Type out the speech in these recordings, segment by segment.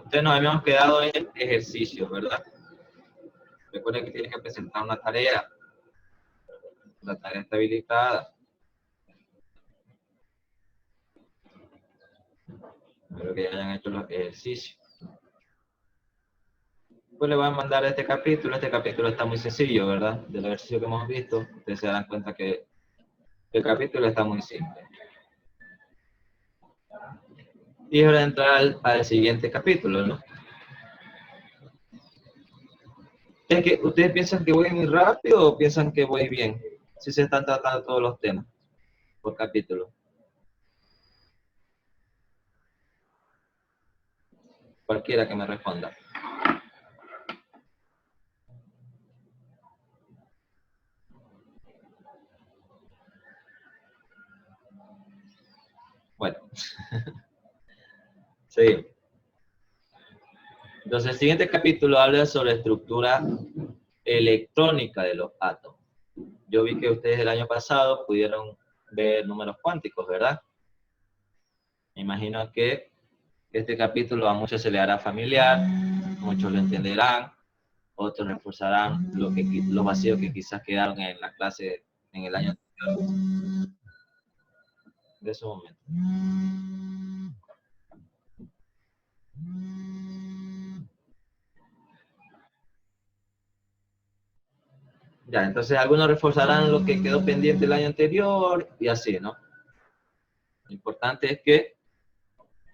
Entonces nos habíamos quedado en ejercicios, ¿verdad? Recuerden que tienen que presentar una tarea. La tarea está habilitada. Espero que ya hayan hecho los ejercicios. Pues le voy a mandar este capítulo. Este capítulo está muy sencillo, ¿verdad? Del ejercicio que hemos visto. Ustedes se dan cuenta que el capítulo está muy simple. Y es hora de entrar al siguiente capítulo, ¿no? Es que ustedes piensan que voy muy rápido o piensan que voy bien. Si se están tratando todos los temas por capítulo. Cualquiera que me responda. Bueno. Sí. Entonces, el siguiente capítulo habla sobre estructura electrónica de los átomos. Yo vi que ustedes el año pasado pudieron ver números cuánticos, ¿verdad? Me imagino que este capítulo a muchos se le hará familiar, muchos lo entenderán, otros reforzarán los vacíos que quizás quedaron en la clase en el año anterior. De ese momento. Ya, entonces algunos reforzarán lo que quedó pendiente el año anterior y así, ¿no? Lo importante es que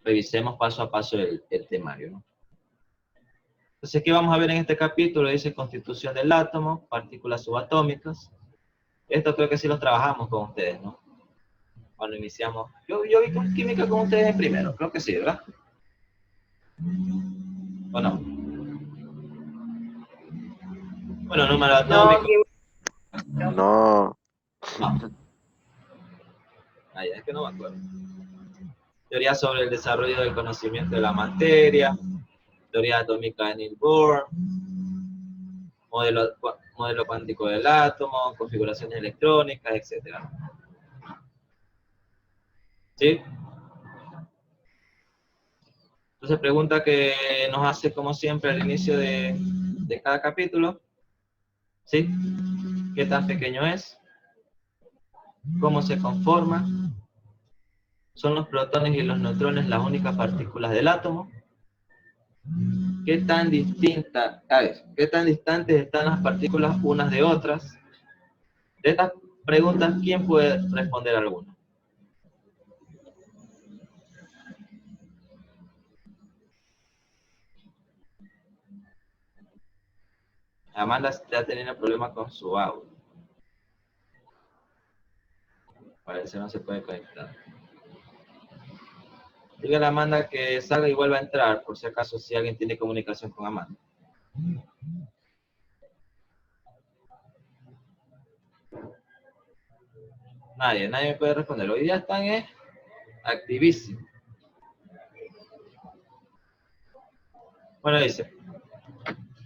revisemos paso a paso el temario, ¿no? Entonces, ¿qué vamos a ver en este capítulo? Dice constitución del átomo, partículas subatómicas. Esto creo que sí lo trabajamos con ustedes, ¿no? Cuando iniciamos. Yo vi con química con ustedes en primero, creo que sí, ¿verdad? ¿O no? Bueno, número atómico. No. No. Ah, ya, es que no me acuerdo. Teoría sobre el desarrollo del conocimiento de la materia, teoría atómica de Niels Bohr, modelo cuántico del átomo, configuraciones electrónicas, etc. ¿Sí? Entonces, pregunta que nos hace, como siempre, al inicio de cada capítulo. ¿Sí? ¿Qué tan pequeño es? ¿Cómo se conforma? ¿Son los protones y los neutrones las únicas partículas del átomo? ¿Qué tan distantes están las partículas unas de otras? De estas preguntas, ¿quién puede responder alguna? Amanda está teniendo problemas con su audio. Parece que no se puede conectar. Dígale a Amanda que salga y vuelva a entrar, por si acaso, si alguien tiene comunicación con Amanda. Nadie me puede responder. Hoy día están activísimos. Bueno, dice,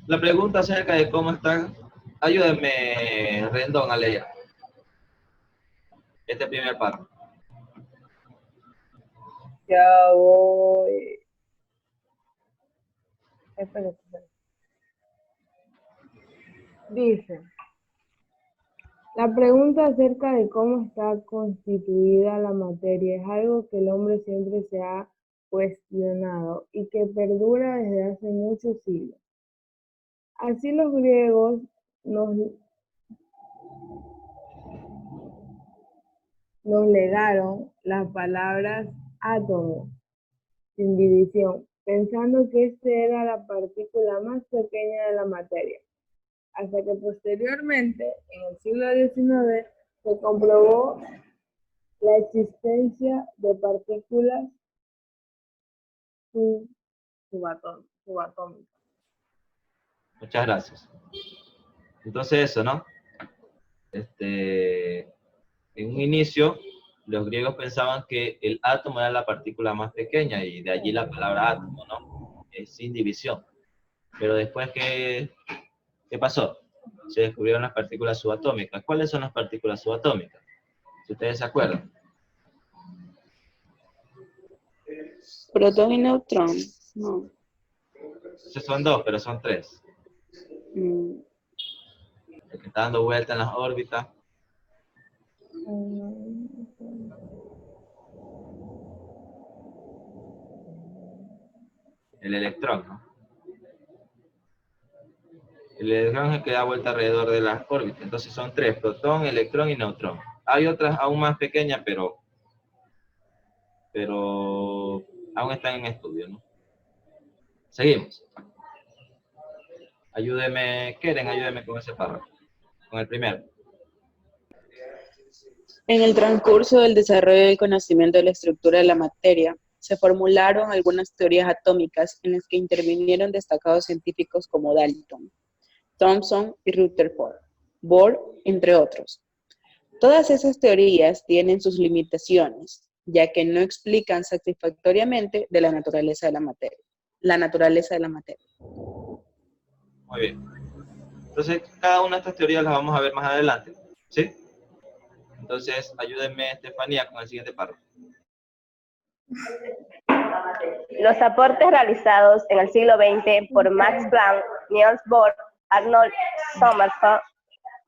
la pregunta acerca de cómo están, ayúdenme, Rendón, a leer este primer párrafo. Ya voy. Espérate. Dice, la pregunta acerca de cómo está constituida la materia es algo que el hombre siempre se ha cuestionado y que perdura desde hace muchos siglos. Así los griegos nos legaron las palabras átomo, sin división, pensando que este era la partícula más pequeña de la materia, hasta que posteriormente, en el siglo XIX, se comprobó la existencia de partículas subatómicas. Muchas gracias. Entonces eso, ¿no? En un inicio, los griegos pensaban que el átomo era la partícula más pequeña y de allí la palabra átomo, ¿no? Sin división. Pero después, ¿qué pasó? Se descubrieron las partículas subatómicas. ¿Cuáles son las partículas subatómicas? Si ustedes se acuerdan. Protón y neutrón, no. Entonces son dos, pero son tres. Mm, El que está dando vuelta en las órbitas. El electrón, ¿no? El electrón es el que da vuelta alrededor de las órbitas. Entonces son tres, protón, electrón y neutrón. Hay otras aún más pequeñas, pero aún están en estudio, ¿no? Seguimos. Ayúdeme, Keren, ayúdeme con ese párrafo. Con el primero. En el transcurso del desarrollo del conocimiento de la estructura de la materia, se formularon algunas teorías atómicas en las que intervinieron destacados científicos como Dalton, Thomson y Rutherford, Bohr, entre otros. Todas esas teorías tienen sus limitaciones, ya que no explican satisfactoriamente de la naturaleza de la materia. Muy bien. Entonces, cada una de estas teorías las vamos a ver más adelante, ¿sí? Entonces, ayúdenme, Estefanía, con el siguiente párrafo. Los aportes realizados en el siglo XX por Max Planck, Niels Bohr, Arnold Sommerfeld,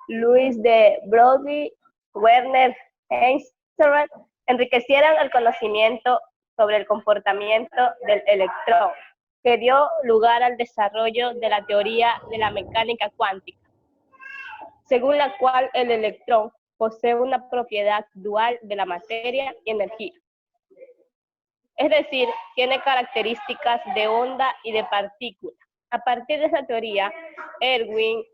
Louis de Broglie, Werner Heisenberg enriquecieron el conocimiento sobre el comportamiento del electrón, que dio lugar al desarrollo de la teoría de la mecánica cuántica, según la cual el electrón posee una propiedad dual de la materia y energía. Es decir, tiene características de onda y de partícula. A partir de esa teoría, Erwin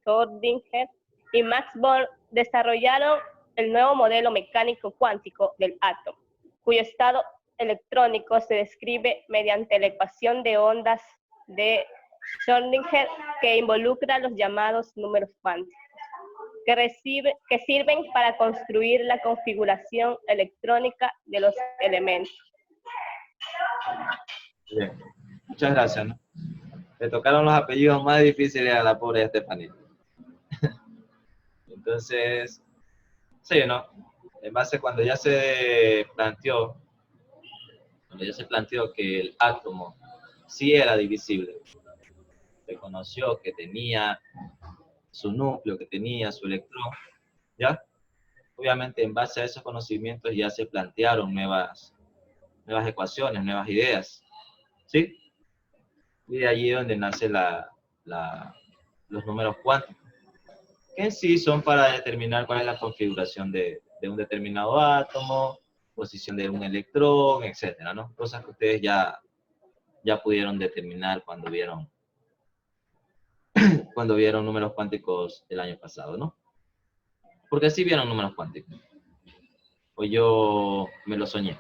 Schrödinger y Max Born desarrollaron el nuevo modelo mecánico cuántico del átomo, cuyo estado electrónico se describe mediante la ecuación de ondas de Schrödinger, que involucra los llamados números cuánticos, que sirven para construir la configuración electrónica de los elementos. Bien. Muchas gracias, ¿no? Le tocaron los apellidos más difíciles a la pobre Estefanía. Entonces, sí, ¿no? En base cuando ya se planteó que el átomo sí era divisible, reconoció que tenía su núcleo, que tenía su electrón, ¿ya? Obviamente en base a esos conocimientos ya se plantearon nuevas ecuaciones, nuevas ideas, ¿sí? Y de allí es donde nacen los números cuánticos, que en sí son para determinar cuál es la configuración de un determinado átomo, posición de un electrón, etcétera, ¿no? Cosas que ustedes ya pudieron determinar cuando vieron números cuánticos el año pasado, ¿no? Porque sí vieron números cuánticos. O yo me lo soñé.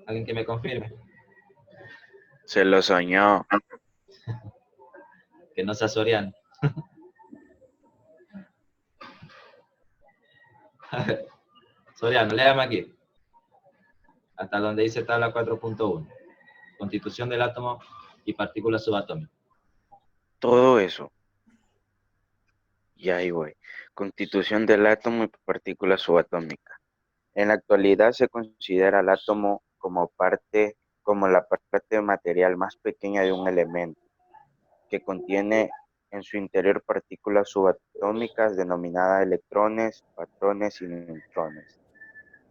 ¿Alguien que me confirme? Se lo soñó. Que no sea Soriano. Soriano, léame aquí. Hasta donde dice tabla 4.1. Constitución del átomo y partículas subatómicas. Todo eso. Y ahí voy. Constitución del átomo y partículas subatómicas. En la actualidad se considera al átomo como la parte material más pequeña de un elemento, que contiene en su interior partículas subatómicas denominadas electrones, patrones y neutrones.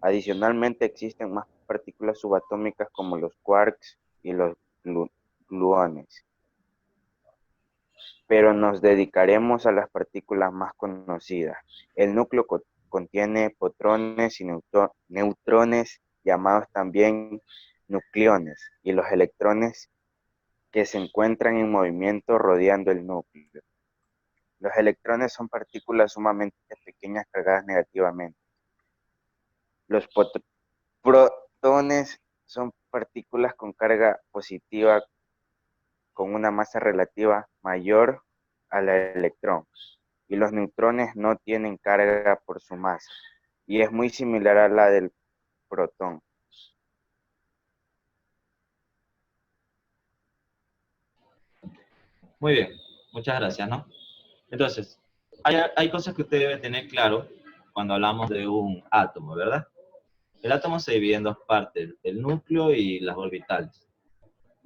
Adicionalmente existen más partículas subatómicas como los quarks y los gluones, pero nos dedicaremos a las partículas más conocidas. El núcleo contiene protones y neutrones, llamados también nucleones, y los electrones que se encuentran en movimiento rodeando el núcleo. Los electrones son partículas sumamente pequeñas cargadas negativamente. Los protones son partículas con carga positiva con una masa relativa mayor al electrón, y los neutrones no tienen carga por su masa, y es muy similar a la del protón. Muy bien, muchas gracias, ¿no? Entonces, hay cosas que usted debe tener claro cuando hablamos de un átomo, ¿verdad? El átomo se divide en dos partes, el núcleo y las orbitales.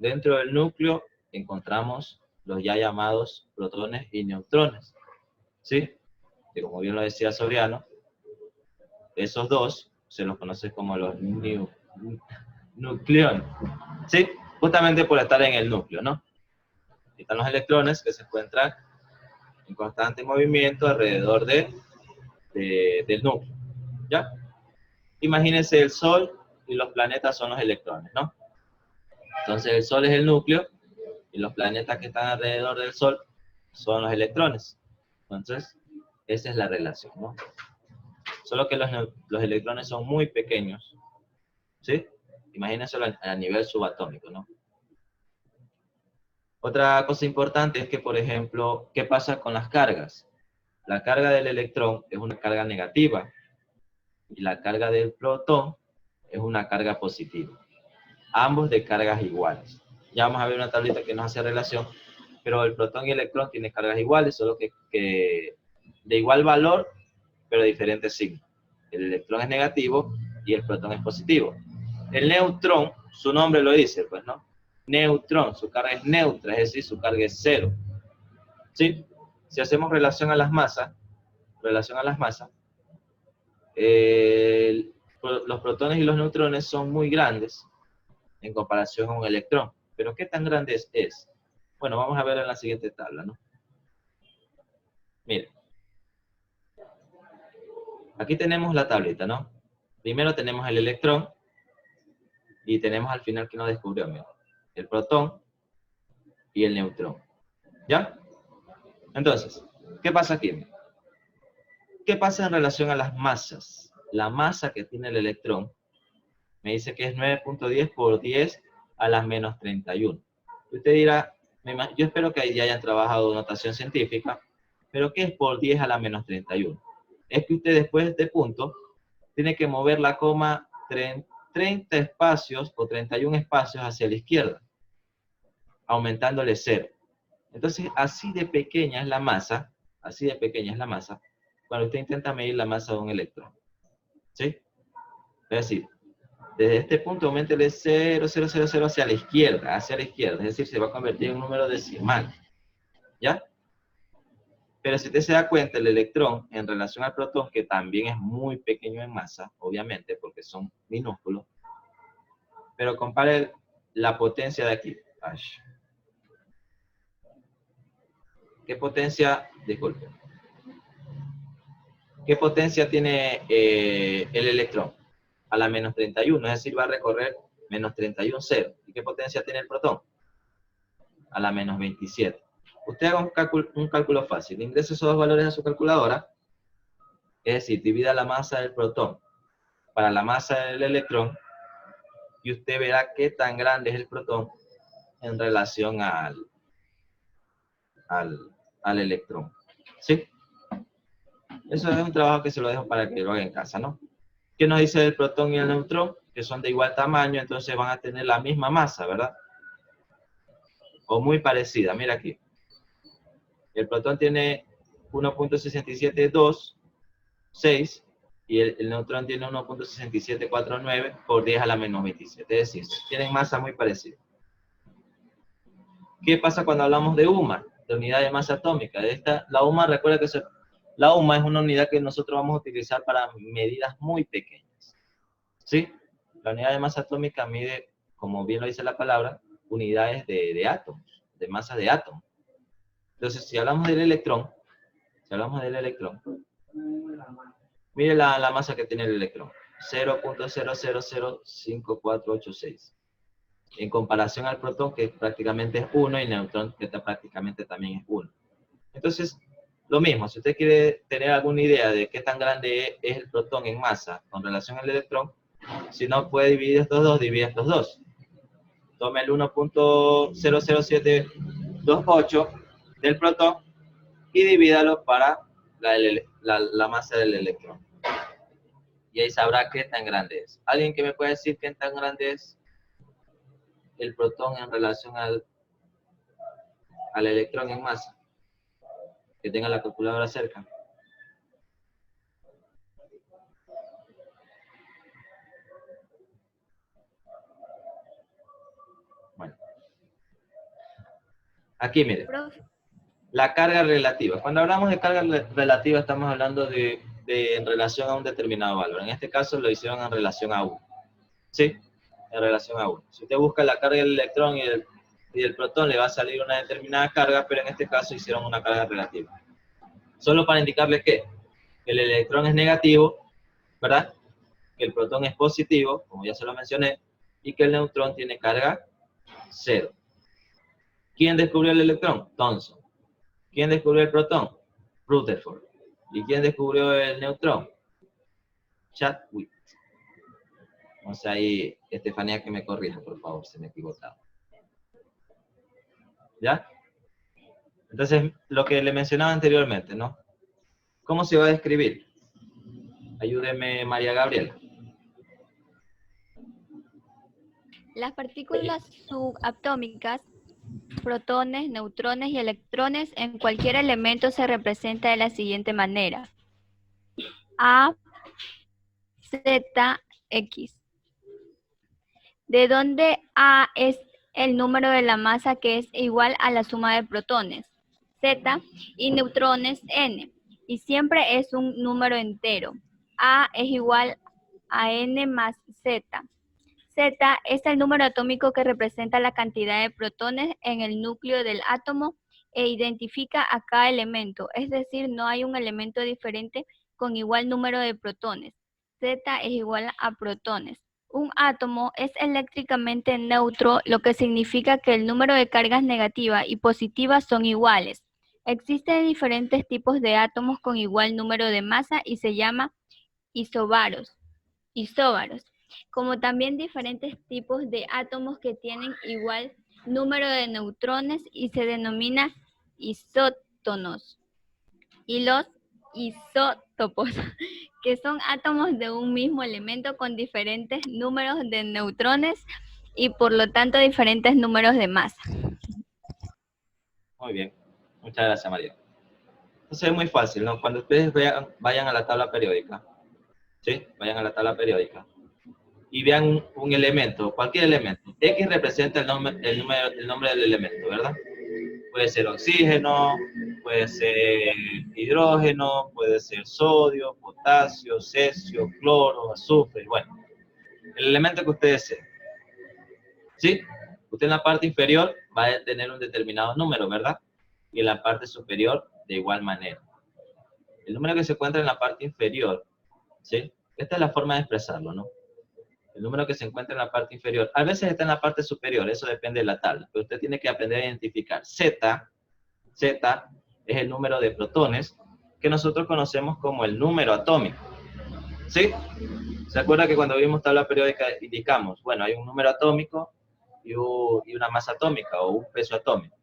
dentro del núcleo encontramos los ya llamados protones y neutrones, ¿sí? Que como bien lo decía Soriano, esos dos se los conoce como los nucleones, ¿sí? Justamente por estar en el núcleo, ¿no? Están los electrones que se encuentran en constante movimiento alrededor del núcleo, ¿ya? Imagínense el Sol y los planetas son los electrones, ¿no? Entonces el Sol es el núcleo y los planetas que están alrededor del Sol son los electrones. Entonces, esa es la relación, ¿no? Solo que los electrones son muy pequeños, ¿sí? Imagínenselo a nivel subatómico, ¿no? Otra cosa importante es que, por ejemplo, ¿qué pasa con las cargas? La carga del electrón es una carga negativa y la carga del protón es una carga positiva. Ambos de cargas iguales. Ya vamos a ver una tablita que nos hace relación, pero el protón y el electrón tienen cargas iguales, solo que de igual valor, pero de diferentes signos. El electrón es negativo y el protón es positivo. El neutrón, su nombre lo dice, pues, ¿no? Neutrón, su carga es neutra, es decir, su carga es cero. ¿Sí? Si hacemos relación a las masas, los protones y los neutrones son muy grandes en comparación a un electrón. Pero ¿qué tan grande es? Bueno, vamos a ver en la siguiente tabla, ¿no? Miren. Aquí tenemos la tablita, ¿no? Primero tenemos el electrón y tenemos al final que nos descubrió, miren, el protón y el neutrón. ¿Ya? Entonces, ¿qué pasa aquí? ¿Qué pasa en relación a las masas? La masa que tiene el electrón me dice que es 9.10 por 10 a la menos 31. Y usted dirá, yo espero que ya hayan trabajado notación científica, pero ¿qué es por 10 a la menos 31? Es que usted después de este punto tiene que mover la coma 30 espacios o 31 espacios hacia la izquierda, aumentándole 0. Entonces, así de pequeña es la masa, cuando usted intenta medir la masa de un electrón. ¿Sí? Es decir, desde este punto aumentele 0, 0, 0, 0 hacia la izquierda, es decir, se va a convertir en un número decimal. ¿Ya? Pero si usted se da cuenta, el electrón en relación al protón, que también es muy pequeño en masa, obviamente, porque son minúsculos, pero compare la potencia de aquí. ¿Qué potencia? Disculpe. ¿Qué potencia tiene el electrón? A la menos 31, es decir, va a recorrer menos 31, 0. ¿Y qué potencia tiene el protón? A la menos 27. Usted haga un cálculo fácil. Ingrese esos dos valores a su calculadora, es decir, divida la masa del protón para la masa del electrón, y usted verá qué tan grande es el protón en relación al electrón. ¿Sí? Eso es un trabajo que se lo dejo para que lo haga en casa, ¿no? ¿Qué nos dice el protón y el neutrón? Que son de igual tamaño, entonces van a tener la misma masa, ¿verdad? O muy parecida, mira aquí. El protón tiene 1.672, y el neutrón tiene 1.6749 por 10 a la menos 27. Es decir, tienen masa muy parecida. ¿Qué pasa cuando hablamos de UMA? De unidad de masa atómica. La UMA, recuerda que la UMA es una unidad que nosotros vamos a utilizar para medidas muy pequeñas. ¿Sí? La unidad de masa atómica mide, como bien lo dice la palabra, unidades de átomos, de masa de átomos. Entonces, si hablamos del electrón, mire la masa que tiene el electrón, 0.00054886. En comparación al protón, que prácticamente es 1, y el neutrón, que prácticamente también es 1. Entonces, lo mismo, si usted quiere tener alguna idea de qué tan grande es el protón en masa con relación al electrón, si no puede dividir estos dos, divide estos dos. Tome el 1.00728 del protón y divídalo para la masa del electrón. Y ahí sabrá qué tan grande es. ¿Alguien que me pueda decir qué tan grande es el protón en relación al electrón en masa? Que tenga la calculadora cerca. Bueno, Aquí, mire. Profe, La carga relativa. Cuando hablamos de carga relativa, estamos hablando de en relación a un determinado valor. En este caso lo hicieron en relación a 1. ¿Sí? En relación a 1. Si usted busca la carga del electrón y del protón, le va a salir una determinada carga, pero en este caso hicieron una carga relativa. Solo para indicarle que el electrón es negativo, ¿verdad? Que el protón es positivo, como ya se lo mencioné, y que el neutrón tiene carga 0. ¿Quién descubrió el electrón? Thomson. ¿Quién descubrió el protón? Rutherford. ¿Y quién descubrió el neutrón? Chadwick. O sea, ahí, Estefanía, que me corrija, por favor, si me he equivocado. ¿Ya? Entonces, lo que le mencionaba anteriormente, ¿no? ¿Cómo se va a describir? Ayúdeme, María Gabriela. las partículas subatómicas, protones, neutrones y electrones en cualquier elemento se representa de la siguiente manera. A, Z, X. De donde A es el número de la masa que es igual a la suma de protones, Z, y neutrones, N. Y siempre es un número entero. A es igual a N más Z. Z es el número atómico que representa la cantidad de protones en el núcleo del átomo e identifica a cada elemento, es decir, no hay un elemento diferente con igual número de protones. Z es igual a protones. Un átomo es eléctricamente neutro, lo que significa que el número de cargas negativas y positivas son iguales. Existen diferentes tipos de átomos con igual número de masa y se llama isóbaros, como también diferentes tipos de átomos que tienen igual número de neutrones y se denomina isótonos. Y los isótopos, que son átomos de un mismo elemento con diferentes números de neutrones y por lo tanto diferentes números de masa. Muy bien. Muchas gracias, María. Entonces es muy fácil, ¿no? Cuando ustedes vayan a la tabla periódica, ¿sí? Vayan a la tabla periódica y vean un elemento, cualquier elemento. X representa el nombre del elemento, ¿verdad? Puede ser oxígeno, puede ser hidrógeno, puede ser sodio, potasio, cesio, cloro, azufre, bueno. El elemento que usted desee. ¿Sí? Usted en la parte inferior va a tener un determinado número, ¿verdad? Y en la parte superior de igual manera. El número que se encuentra en la parte inferior, ¿sí? Esta es la forma de expresarlo, ¿no? El número que se encuentra en la parte inferior. A veces está en la parte superior, eso depende de la tabla. Pero usted tiene que aprender a identificar. Z es el número de protones que nosotros conocemos como el número atómico. ¿Sí? ¿Se acuerda que cuando vimos tabla periódica indicamos, bueno, hay un número atómico y una masa atómica o un peso atómico?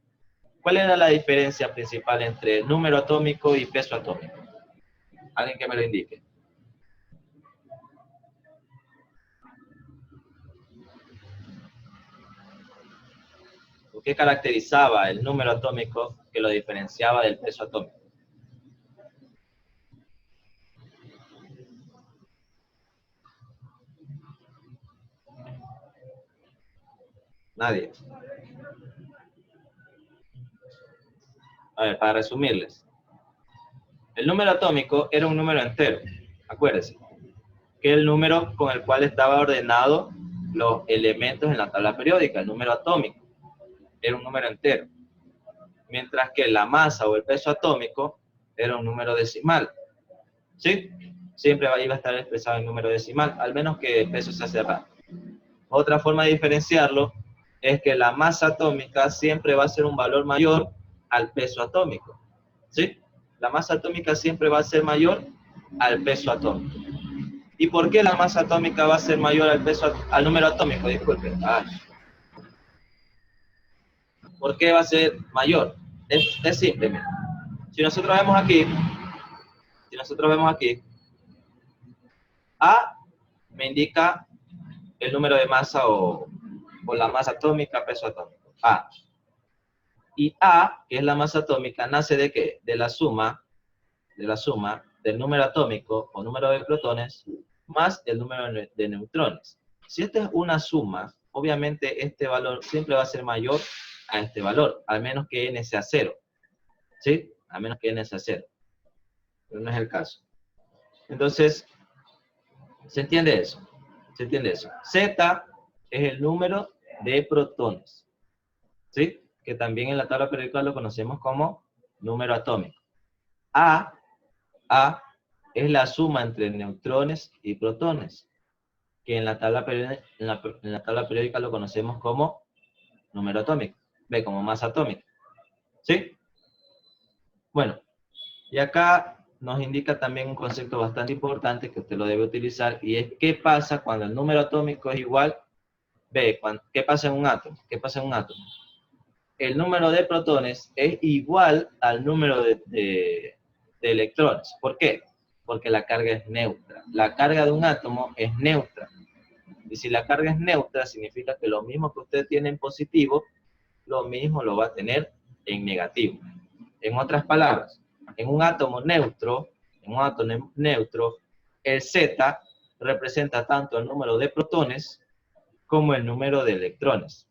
¿Cuál era la diferencia principal entre número atómico y peso atómico? Alguien que me lo indique. ¿Qué caracterizaba el número atómico que lo diferenciaba del peso atómico? Nadie. A ver, para resumirles. El número atómico era un número entero, acuérdense, que es el número con el cual estaba ordenado los elementos en la tabla periódica, el número atómico. Era un número entero. Mientras que la masa o el peso atómico era un número decimal. ¿Sí? Siempre iba a estar expresado en número decimal, al menos que el peso sea cerrado. Otra forma de diferenciarlo es que la masa atómica siempre va a ser un valor mayor al peso atómico. ¿Sí? La masa atómica siempre va a ser mayor al peso atómico. ¿Y por qué la masa atómica va a ser mayor al número atómico? Disculpen. ¿Por qué va a ser mayor? Es simple, mira. Si nosotros vemos aquí, A me indica el número de masa o la masa atómica, peso atómico. A. Y A, que es la masa atómica, nace ¿de qué? De la suma del número atómico o número de protones más el número de neutrones. Si esta es una suma, obviamente este valor siempre va a ser mayor a este valor, al menos que n sea 0. ¿Sí? A menos que n sea 0. Pero no es el caso. Entonces, ¿se entiende eso? ¿Se entiende eso? Z es el número de protones. ¿Sí? Que también en la tabla periódica lo conocemos como número atómico. A es la suma entre neutrones y protones, que en la tabla periódica lo conocemos como número atómico. B, como masa atómica. ¿Sí? Bueno, y acá nos indica también un concepto bastante importante que usted lo debe utilizar, y es qué pasa cuando el número atómico es igual. B, ¿qué pasa en un átomo? ¿Qué pasa en un átomo? El número de protones es igual al número de electrones. ¿Por qué? Porque la carga es neutra. La carga de un átomo es neutra. Y si la carga es neutra, significa que lo mismo que usted tiene en positivo, lo mismo lo va a tener en negativo. En otras palabras, en un átomo neutro, el Z representa tanto el número de protones como el número de electrones.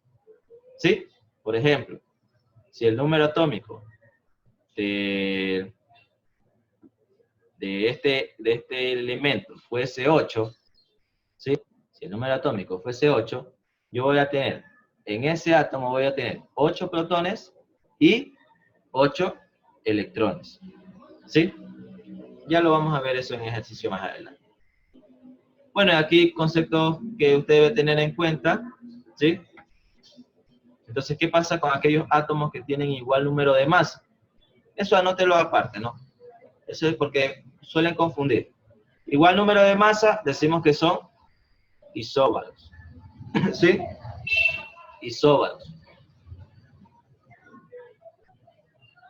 ¿Sí? Por ejemplo, si el número atómico de este elemento fuese 8, ¿sí? Si el número atómico fuese 8, yo voy a tener, en ese átomo voy a tener 8 protones y 8 electrones. ¿Sí? Ya lo vamos a ver eso en ejercicio más adelante. Bueno, aquí conceptos que usted debe tener en cuenta, ¿sí? Entonces, ¿qué pasa con aquellos átomos que tienen igual número de masa? Eso anótelo aparte, ¿no? Eso es porque suelen confundir. Igual número de masa, decimos que son isóbaros. ¿Sí? Isóbaros.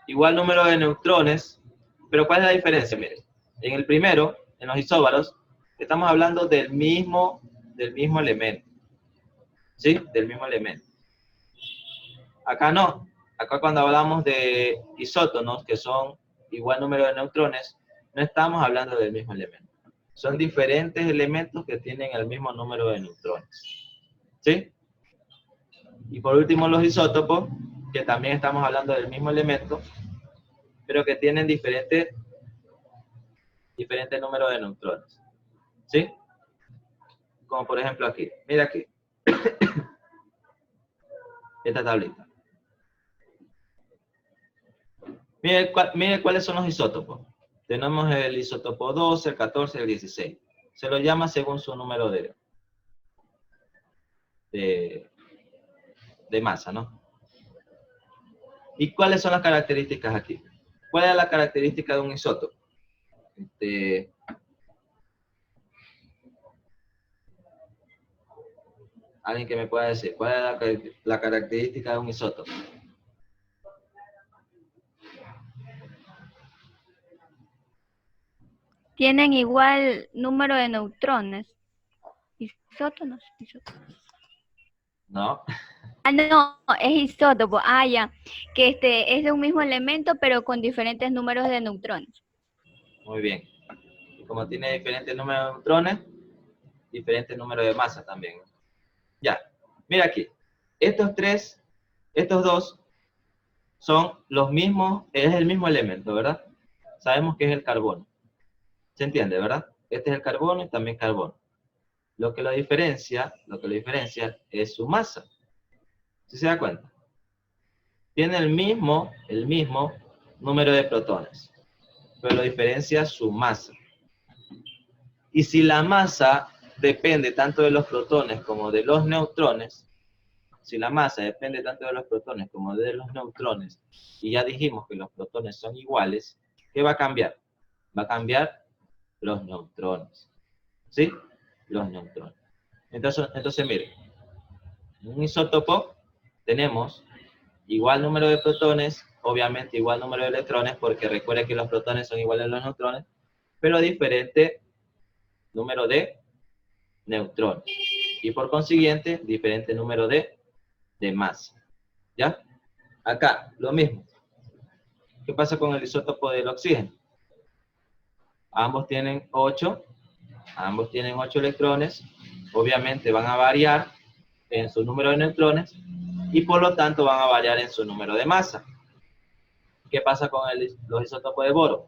Igual número de neutrones, pero ¿cuál es la diferencia? Miren, en el primero, en los isóbaros, estamos hablando del mismo elemento. ¿Sí? Del mismo elemento. Acá no. Acá cuando hablamos de isótonos, que son igual número de neutrones, no estamos hablando del mismo elemento. Son diferentes elementos que tienen el mismo número de neutrones. ¿Sí? Y por último los isótopos, que también estamos hablando del mismo elemento, pero que tienen diferente número de neutrones. ¿Sí? Como por ejemplo aquí. Mira aquí. Esta tablita. Mire cuáles son los isótopos. Tenemos el isótopo 12, el 14 y el 16. Se lo llama según su número de masa, ¿no? ¿Y cuáles son las características aquí? ¿Cuál es la característica de un isótopo? Alguien que me pueda decir, ¿cuál es la característica de un isótopo? Tienen igual número de neutrones. Isótonos. No. Ah, no, es isótopo. Ah, ya. Que es de un mismo elemento, pero con diferentes números de neutrones. Muy bien. Y como tiene diferentes números de neutrones, diferentes números de masa también. Ya. Mira aquí. Estos dos, son los mismos, es el mismo elemento, ¿verdad? Sabemos que es el carbono. ¿Se entiende, verdad? Este es el carbono y también carbono. Lo que lo diferencia es su masa. ¿Sí se da cuenta? Tiene el mismo número de protones, pero lo diferencia su masa. Y si la masa depende tanto de los protones como de los neutrones, y ya dijimos que los protones son iguales, ¿qué va a cambiar? Va a cambiar los neutrones. ¿Sí? Los neutrones. Entonces mire, en un isótopo tenemos igual número de protones, obviamente igual número de electrones, porque recuerde que los protones son iguales a los neutrones, pero diferente número de neutrones. Y por consiguiente, diferente número de masa. ¿Ya? Acá, lo mismo. ¿Qué pasa con el isótopo del oxígeno? Ambos tienen 8 electrones. Obviamente van a variar en su número de neutrones, y por lo tanto van a variar en su número de masa. ¿Qué pasa con los isótopos de boro?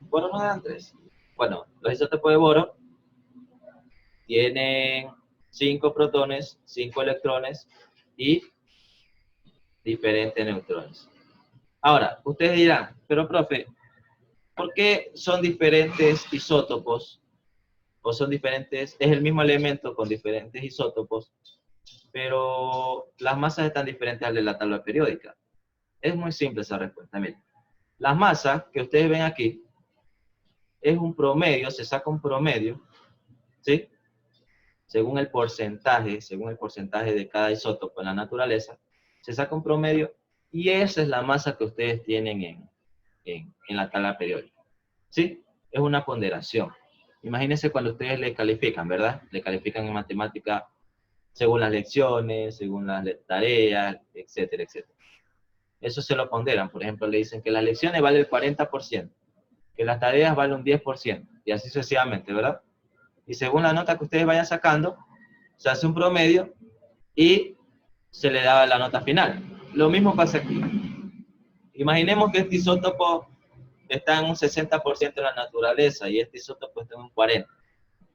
Boro no dan 3. Bueno, los isótopos de boro tienen 5 protones, 5 electrones y diferentes neutrones. Ahora, ustedes dirán, pero profe, ¿por qué son diferentes isótopos? O son diferentes, es el mismo elemento con diferentes isótopos, pero las masas están diferentes al de la tabla periódica. Es muy simple esa respuesta. Miren, las masas que ustedes ven aquí es un promedio, se saca un promedio, ¿sí? Según el porcentaje de cada isótopo en la naturaleza, se saca un promedio y esa es la masa que ustedes tienen en la tabla periódica, ¿sí? Es una ponderación. Imagínense cuando ustedes le califican, ¿verdad? Le califican en matemática según las lecciones, según las tareas, etcétera, etcétera. Eso se lo ponderan. Por ejemplo, le dicen que las lecciones valen el 40%, que las tareas valen un 10%, y así sucesivamente, ¿verdad? Y según la nota que ustedes vayan sacando, se hace un promedio y se le da la nota final. Lo mismo pasa aquí. Imaginemos que este isótopo está en un 60% en la naturaleza y este isótopo está en un 40%.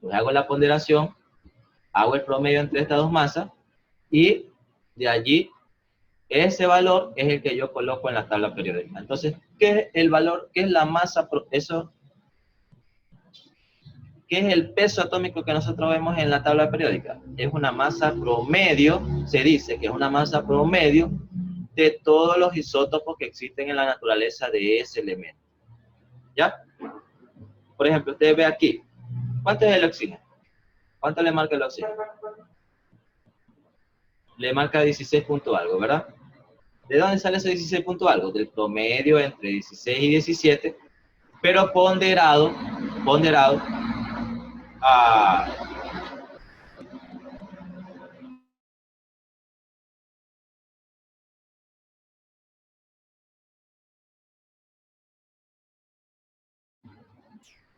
Pues hago la ponderación, hago el promedio entre estas dos masas y de allí ese valor es el que yo coloco en la tabla periódica. Entonces, ¿qué es el valor? ¿Qué es la masa? ¿Qué es el peso atómico que nosotros vemos en la tabla periódica? Es una masa promedio, se dice que es una masa promedio de todos los isótopos que existen en la naturaleza de ese elemento. ¿Ya? Por ejemplo, usted ve aquí, ¿cuánto es el oxígeno? ¿Cuánto le marca el oxígeno? Le marca 16 punto algo, ¿verdad? ¿De dónde sale ese 16 punto algo? Del promedio entre 16 y 17, pero ponderado a...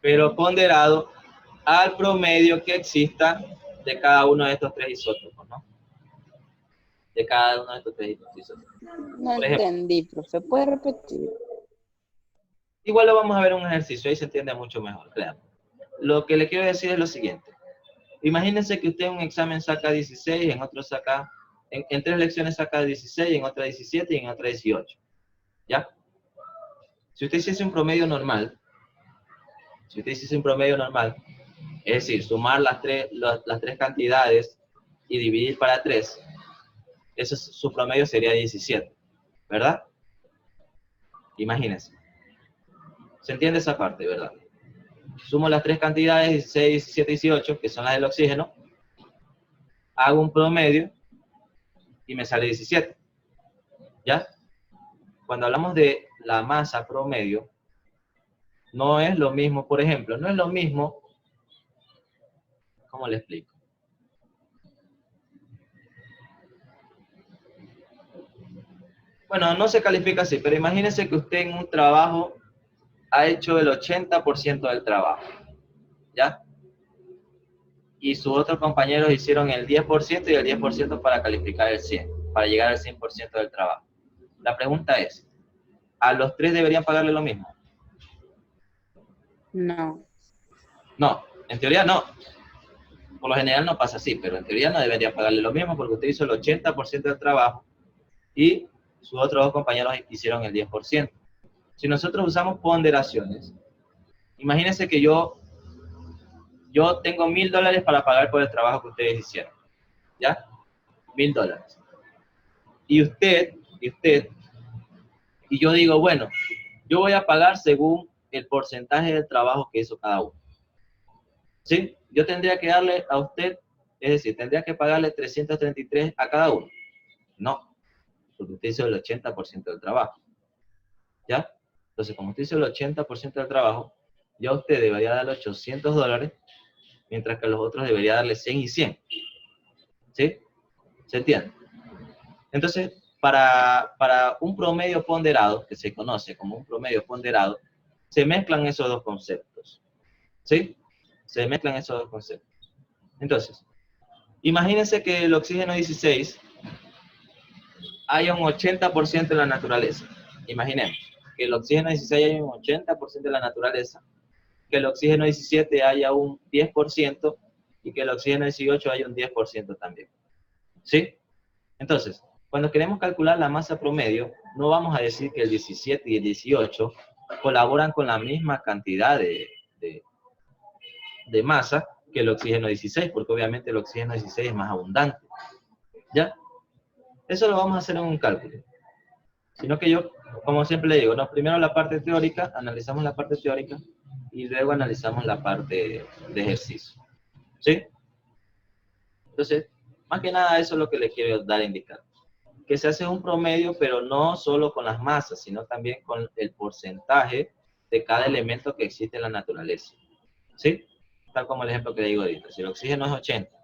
pero ponderado al promedio que exista de cada uno de estos tres isótopos, ¿no? De cada uno de estos tres isótopos. No Por ejemplo, entendí, profe. ¿Puede repetir? igual lo vamos a ver en un ejercicio, ahí se entiende mucho mejor, claro. Lo que le quiero decir es lo siguiente. Imagínense que usted en un examen saca 16, en otro saca, en 3 lecciones saca 16, en otra 17 y en otra 18. ¿Ya? Si usted hiciese un promedio normal, es decir, sumar las tres cantidades y dividir para 3, su promedio sería 17, ¿verdad? Imagínense. ¿Se entiende esa parte, verdad? Sumo las tres cantidades, 16, 17 y 18, que son las del oxígeno, hago un promedio y me sale 17. ¿Ya? Cuando hablamos de la masa promedio, no es lo mismo, por ejemplo, no es lo mismo, ¿cómo le explico? Bueno, no se califica así, pero imagínese que usted en un trabajo ha hecho el 80% del trabajo, ¿ya? Y sus otros compañeros hicieron el 10% y el 10% para calificar el 100, para llegar al 100% del trabajo. La pregunta es, ¿a los 3 deberían pagarle lo mismo? No. No, en teoría no. Por lo general no pasa así, pero en teoría no deberían pagarle lo mismo porque usted hizo el 80% del trabajo y sus otros dos compañeros hicieron el 10%. Si nosotros usamos ponderaciones, imagínense que yo tengo $1000 para pagar por el trabajo que ustedes hicieron, ¿ya? $1000. Y yo digo, bueno, yo voy a pagar según el porcentaje del trabajo que hizo cada uno. ¿Sí? Yo tendría que darle a usted, es decir, tendría que pagarle 333 a cada uno. No, porque usted hizo el 80% del trabajo. ¿Ya? Entonces, como usted hizo el 80% del trabajo, ya usted debería darle $800, mientras que a los otros debería darle 100 y 100. ¿Sí? ¿Se entiende? Entonces, para un promedio ponderado, que se conoce como un promedio ponderado, se mezclan esos dos conceptos. ¿Sí? Se mezclan esos dos conceptos. Entonces, imagínense que el oxígeno 16 haya un 80% en la naturaleza. Imaginemos que el oxígeno 16 haya un 80% en la naturaleza, que el oxígeno 17 haya un 10% y que el oxígeno 18 haya un 10% también. ¿Sí? Entonces, cuando queremos calcular la masa promedio, no vamos a decir que el 17 y el 18 colaboran con la misma cantidad de masa que el oxígeno 16, porque obviamente el oxígeno 16 es más abundante. ¿Ya? Eso lo vamos a hacer en un cálculo. Sino que yo, como siempre le digo, ¿no? Primero la parte teórica, analizamos la parte teórica y luego analizamos la parte de ejercicio. ¿Sí? Entonces, más que nada eso es lo que les quiero dar a indicar. Que se hace un promedio, pero no solo con las masas, sino también con el porcentaje de cada elemento que existe en la naturaleza. ¿Sí? Tal como el ejemplo que le digo ahorita. Si el oxígeno es 80,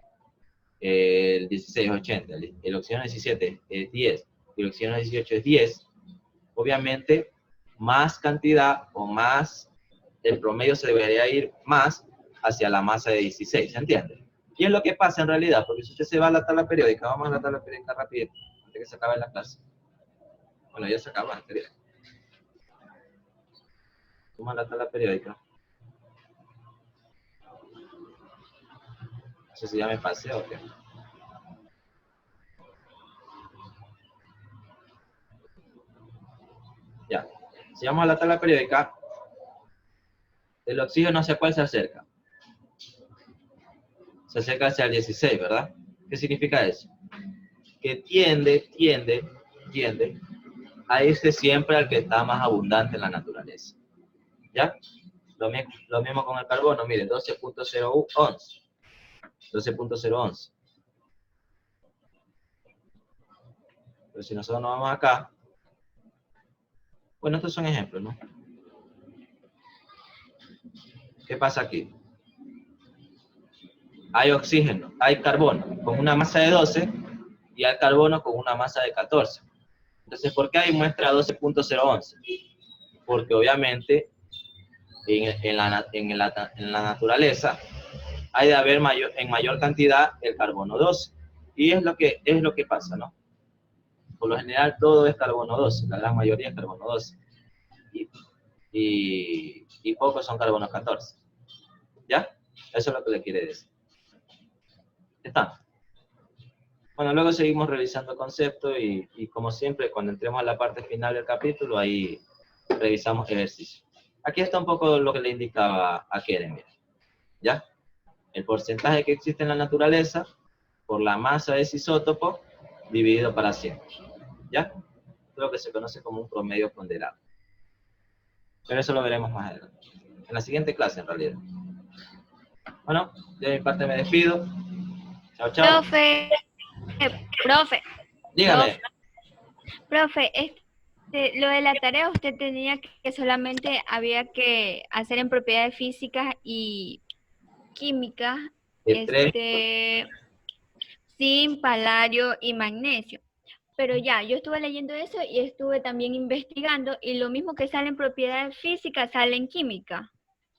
el 16 es 80, el oxígeno 17 es 10 y el oxígeno 18 es 10, obviamente más cantidad o más, el promedio se debería ir más hacia la masa de 16, ¿se entiende? Y es lo que pasa en realidad, porque si usted se va a la tabla periódica, vamos a la tabla periódica rápido, antes que se acabe la clase. Bueno, ya se acaba antes. Vamos a la tabla periódica. No sé si ya me pasé o qué. Ya. Si vamos a la tabla periódica, el oxígeno hacia cuál se acerca. Se acerca hacia el 16, ¿verdad? ¿Qué significa eso? Que tiende a irse siempre al que está más abundante en la naturaleza. ¿Ya? Lo mismo con el carbono, miren, 12.011. 12.011. Pero si nosotros nos vamos acá, bueno, estos son ejemplos, ¿no? ¿Qué pasa aquí? Hay oxígeno, hay carbono con una masa de 12 y hay carbono con una masa de 14. Entonces, ¿por qué hay muestra 12.011? Porque obviamente en la naturaleza hay de haber en mayor cantidad el carbono 12. Y es lo que pasa, ¿no? Por lo general todo es carbono 12, la gran mayoría es carbono 12. Y pocos son carbono 14. ¿Ya? Eso es lo que le quiere decir. ¿Está? Bueno, luego seguimos revisando conceptos y como siempre, cuando entremos a la parte final del capítulo, ahí revisamos ejercicios. Aquí está un poco lo que le indicaba a Keren, ¿ya? El porcentaje que existe en la naturaleza por la masa de ese isótopo dividido para 100, ¿ya? Es lo que se conoce como un promedio ponderado. Pero eso lo veremos más adelante. En la siguiente clase, en realidad. Bueno, de mi parte me despido. Chao, chao. Profe, Dígame. profe, lo de la tarea usted tenía que solamente había que hacer en propiedades físicas y químicas, zinc, paladio y magnesio. Pero ya, yo estuve leyendo eso y estuve también investigando y lo mismo que sale en propiedades físicas sale en química.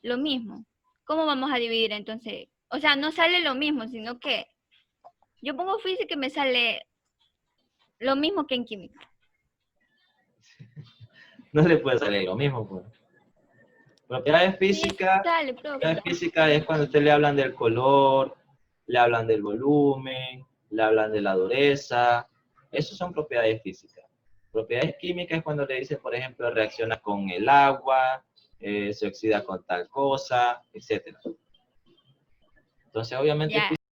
Lo mismo. ¿Cómo vamos a dividir entonces? O sea, no sale lo mismo, sino que yo pongo física y me sale lo mismo que en química. No le puede salir lo mismo, pues. Propiedades físicas, Dale, profe. propiedades físicas es cuando usted le hablan del color, le hablan del volumen, le hablan de la dureza. Esos son propiedades físicas. Propiedades químicas es cuando le dicen, por ejemplo, reacciona con el agua, se oxida con tal cosa, etc. Entonces, obviamente,